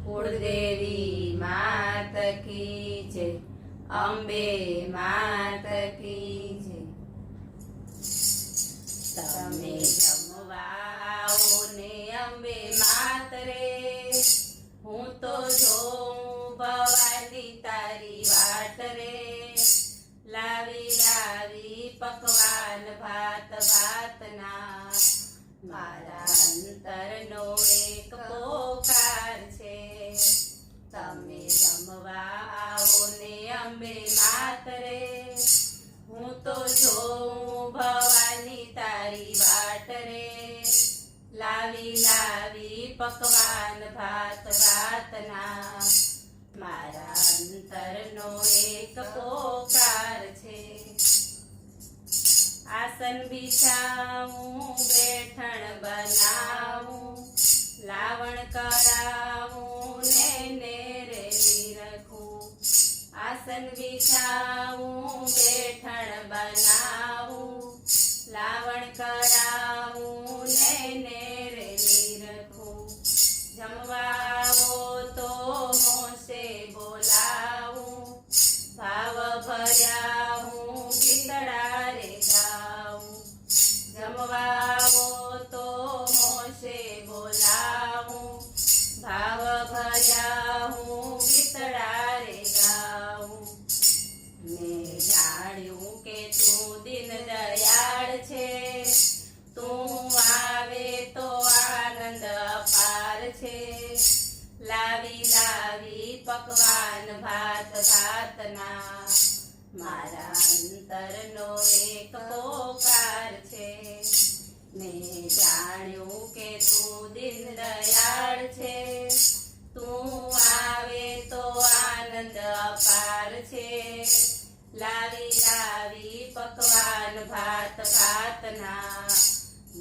कुलदेवी मात की जय, अंबे मात की जय। तमे जमवा आओ ने अंबे मात रे, हूँ तो जोऊं भवानी तारी वाट रे। लावी लावी पकवान भात भातना, मारा अंतरनो एक पोकार छे। तमे जमवा आओ ने अंबे मात रे, हूँ तो जोऊं भवानी तारी वाट रे। लावी लावी पकवान भात भातना, मारा अंतरनो एक पोकार छे। आसन बिछाऊं बेठण बनाऊं, लावण कराऊं ने नेरे रखूं। आसन बिछाऊं बेठण बनाऊं, लावण कराऊं ने नेरे रखूं। जमवाओ तो होंसे बोलाऊं, भाव भर्या हूँ गीतड़ा रे गाऊं। जमवाओ तो होंसे बोलाऊं, भाव भर्या हूँ गीतड़ा रे गाऊं। मैं जाण्યું કે તું દીન દયાળ છે, તું આવે તો આનંદ અપાર છે। લાવી લાવી પકવાન ભાત ભાતના, મારા અંતરનો એક પોકાર છે। મેં જાણ્યું કે તું દીન દયાળ છે, તું આવે તો આનંદ અપાર છે। લાવી લાવી પકવાન ભાત ભાતના,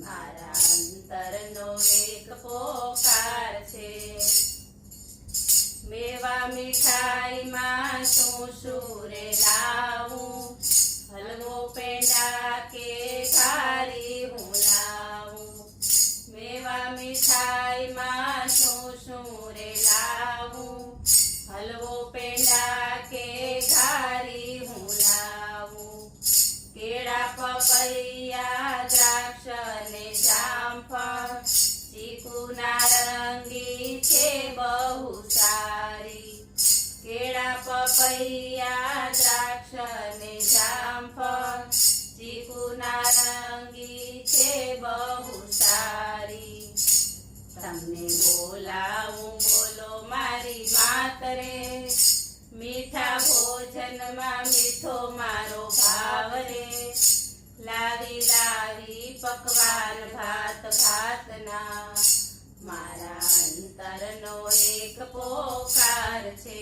મારા અંતરનો એક પોકાર છે। મેવા મીઠાઈમાં શું શું રે લાવું, હલવો પેંડા કે ઘારી હું લાવું। મેવા મીઠાઈમાં શું શું રે લાવું, હલવો પેંડા કે ઘારી હું લાવું। કેળા પપૈયા દ્રાક્ષ ને જામફળ, ચીકુ નારંગી છે બહુ સારી। કેળા પપૈયા દ્રાક્ષ ને જામફળ, ચીકુ નારંગી છે બહુ સારી। તમને બોલાવું બોલો મારી માત રે, મીઠા ભોજનમાં મીઠો મારો ભાવ રે। લાવી લાવી પકવાન ભાત ભાતના, મારા અંતરનો એક પોકાર છે।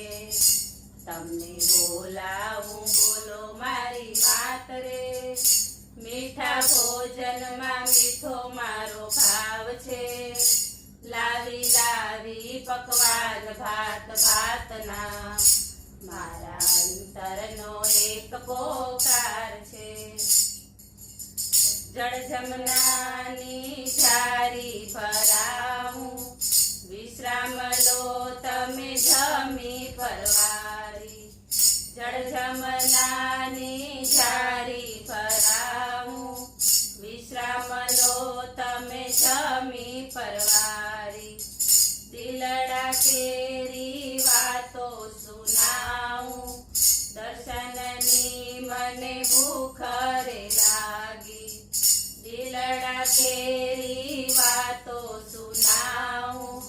તમને બોલાવું બોલો મારી માત રે, મીઠા ભોજનમાં મીઠો મારો ભાવ છે। લાવી લાવી પકવાન ભાત ભાતના, મારા અંતરનો એક પોકાર છે। જળ જમનાની જારી ભરાવું, વિશ્રામ લો તમે જમી પરવારી। જળ જમનાની જારી ભરાવું, વિશ્રામ લો તમે જમી પરવારી। દિલડા કેરી વાતો સુનાવું, દર્શનની મને ભૂખ રે લાગી। દિલડા કેરી વાતો સુનાવું,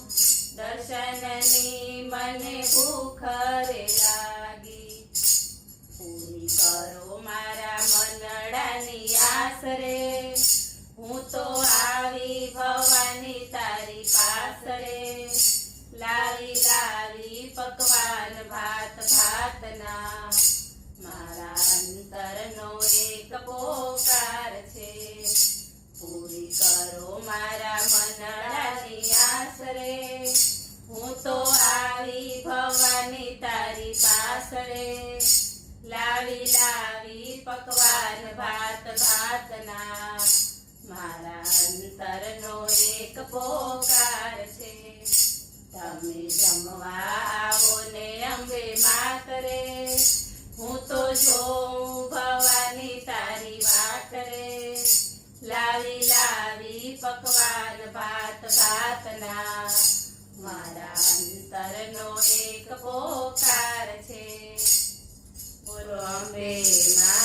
દર્શનની મને ભૂખ રે લાગી। પૂરી કરો મારા મનડાની આસ રે, હું તો આવી ભવાની તારી પાસ રે। લાવી લાવી પકવાન ભાત ભાતના, મારા અંતરનો એક પોકાર છે। પૂરી કરો મારા મનડાની આસ રે, હું તો આવી ભવાની તારી પાસ રે। લાવી લાવી પકવાન ભાત ભાતના, મારા અંતરનો એક પોકાર છે। તમે તમે જમવા આવો ને અંબે માત રે હું તો જોઉં ભવાની તારી વાટ રે લાવી લાવી પકવાન ભાત ભાતના મારા અંતરનો એક પોકાર છે બોલો અંબે મા